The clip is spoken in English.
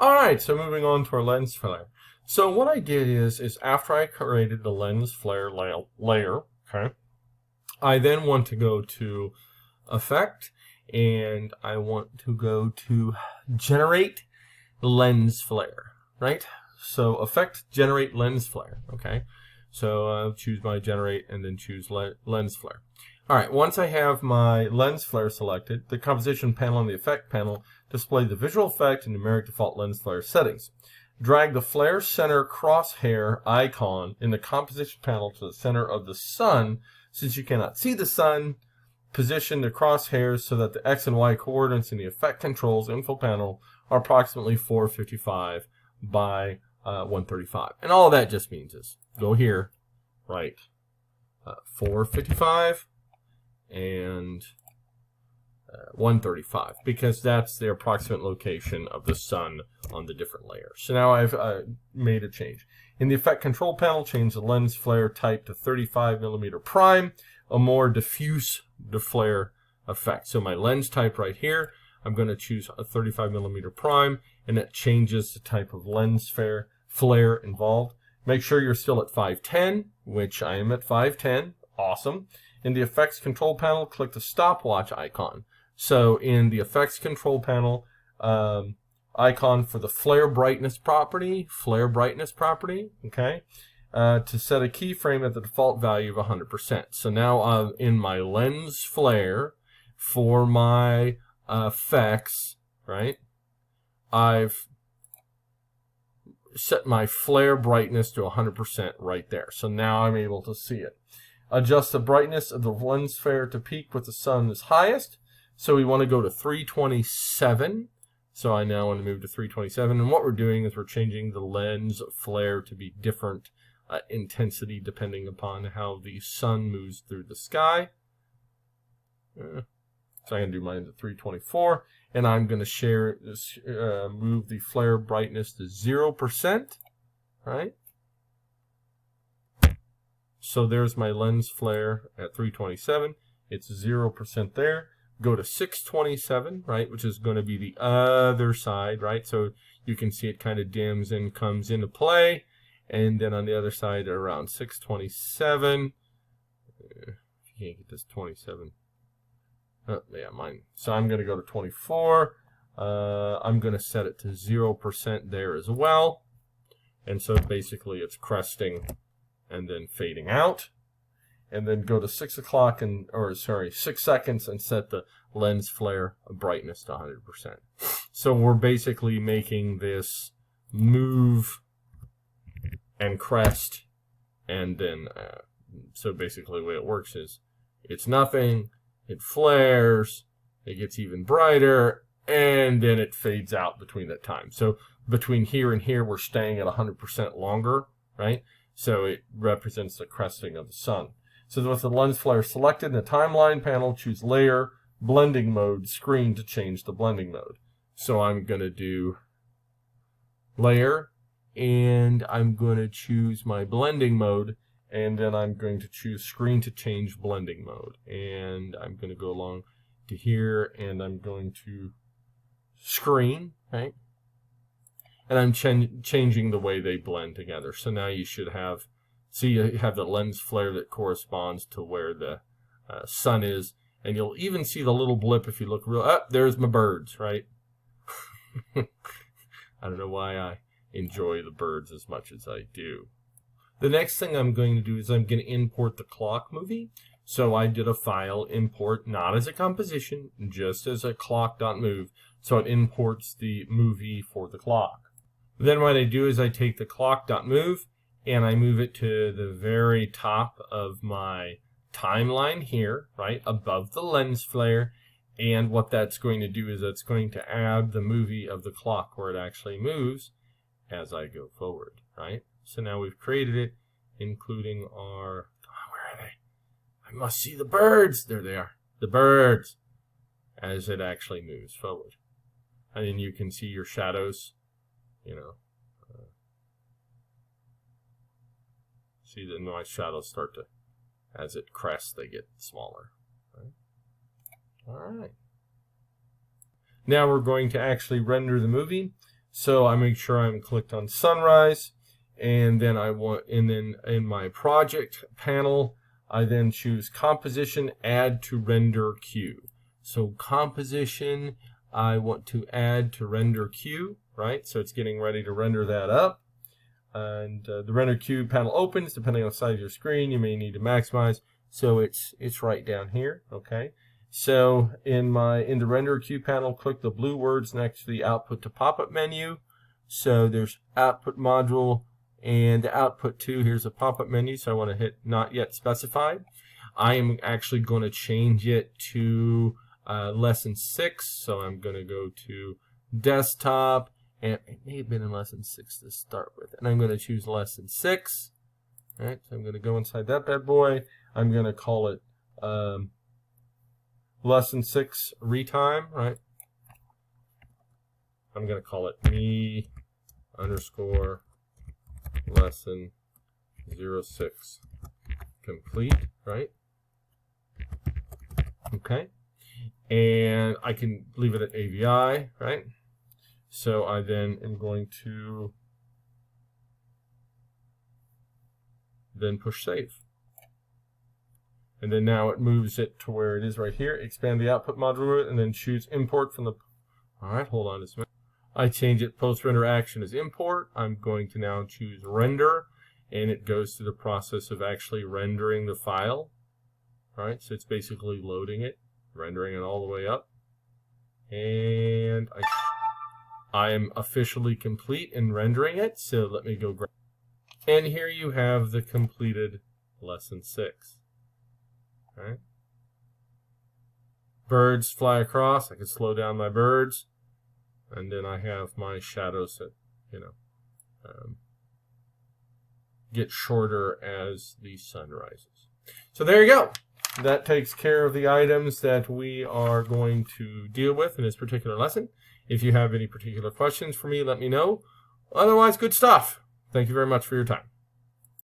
Alright, so moving on to our lens flare. So what I did is after I created the lens flare layer, okay, I then want to go to Effect, and I want to go to Generate Lens Flare, right? So Effect, Generate Lens Flare, okay? So I'll choose my Generate and then choose Lens Flare. Alright, once I have my lens flare selected, the composition panel and the effect panel display the visual effect and numeric default lens flare settings. Drag the flare center crosshair icon in the composition panel to the center of the sun. Since you cannot see the sun, position the crosshairs so that the X and Y coordinates in the effect controls info panel are approximately 455 by 135. And all that just means is go here, right, 455 and 135, because that's the approximate location of the sun on the different layers. So now I've made a change. In the effect control panel, change the lens flare type to 35mm prime, a more diffuse flare effect. So my lens type right here, I'm going to choose a 35mm prime, and that changes the type of lens flare involved. Make sure you're still at 510, which I am at 510. Awesome. In the effects control panel, click the stopwatch icon. So in the effects control panel, icon for the flare brightness property, okay, to set a keyframe at the default value of 100%. So now in my lens flare for my effects, right, I've set my flare brightness to 100% right there. So now I'm able to see it. Adjust the brightness of the lens flare to peak with the sun is highest. So we want to go to 327. So I now want to move to 327. And what we're doing is we're changing the lens flare to be different intensity depending upon how the sun moves through the sky. So I'm going to do mine to 324. And I'm going to move the flare brightness to 0%. Right? So there's my lens flare at 327. It's 0% there. Go to 627, right, which is going to be the other side, right? So you can see it kind of dims and comes into play. And then on the other side, around 627. If you can't get this 27. Oh, yeah, mine. So I'm going to go to 24. I'm going to set it to 0% there as well. And so basically it's cresting and then fading out, and then go to 6 seconds and set the lens flare brightness to 100%. So we're basically making this move and crest, and then so basically the way it works is it's nothing, it flares, it gets even brighter, and then it fades out between that time. So between here and here we're staying at 100% longer, right? So it represents the cresting of the sun. So with the lens flare selected in the timeline panel, choose Layer, Blending Mode, Screen to change the blending mode. So I'm going to do Layer, and I'm going to choose my blending mode, and then I'm going to choose Screen to change blending mode. And I'm going to go along to here, and I'm going to Screen, right? And I'm changing the way they blend together. So now you should have, you have the lens flare that corresponds to where the sun is. And you'll even see the little blip if you look real, there's my birds, right? I don't know why I enjoy the birds as much as I do. The next thing I'm going to do is I'm going to import the clock movie. So I did a file import, not as a composition, just as a clock.move. So it imports the movie for the clock. Then what I do is I take the clock.move and I move it to the very top of my timeline here, right, above the lens flare. And what that's going to do is that's going to add the movie of the clock where it actually moves as I go forward, right? So now we've created it, including our, where are they? I must see the birds. There they are, the birds, as it actually moves forward. And then you can see your shadows. You know, see the nice shadows start to, as it crests, they get smaller. Right? All right. Now we're going to actually render the movie. So I make sure I'm clicked on sunrise, and then in my project panel, I then choose composition, add to render queue. So composition, I want to add to render queue, right? So it's getting ready to render that up. And the render queue panel opens, depending on the size of your screen, you may need to maximize. So it's right down here, okay? So in the render queue panel, click the blue words next to the output to pop-up menu. So there's output module and output to, here's a pop-up menu, so I want to hit not yet specified. I am actually going to change it to lesson 6, so I'm going to go to desktop, and it may have been in lesson 6 to start with, and I'm going to choose lesson 6. All right, so I'm going to go inside that bad boy. I'm going to call it lesson 6 retime, right? I'm going to call it me underscore lesson 06 complete, right? Okay. And I can leave it at AVI, right? So I then am going to then push save. And then now it moves it to where it is right here. Expand the output module and then choose import from the... All right, hold on just a minute. I change it post-render action as import. I'm going to now choose render, and it goes through the process of actually rendering the file. All right, so it's basically loading it, rendering it all the way up. And I am officially complete in rendering it, so let me go grab. And here you have the completed lesson 6. All right. Birds fly across. I can slow down my birds. And then I have my shadows that, get shorter as the sun rises. So there you go. That takes care of the items that we are going to deal with in this particular lesson. If you have any particular questions for me, let me know. Otherwise, good stuff. Thank you very much for your time.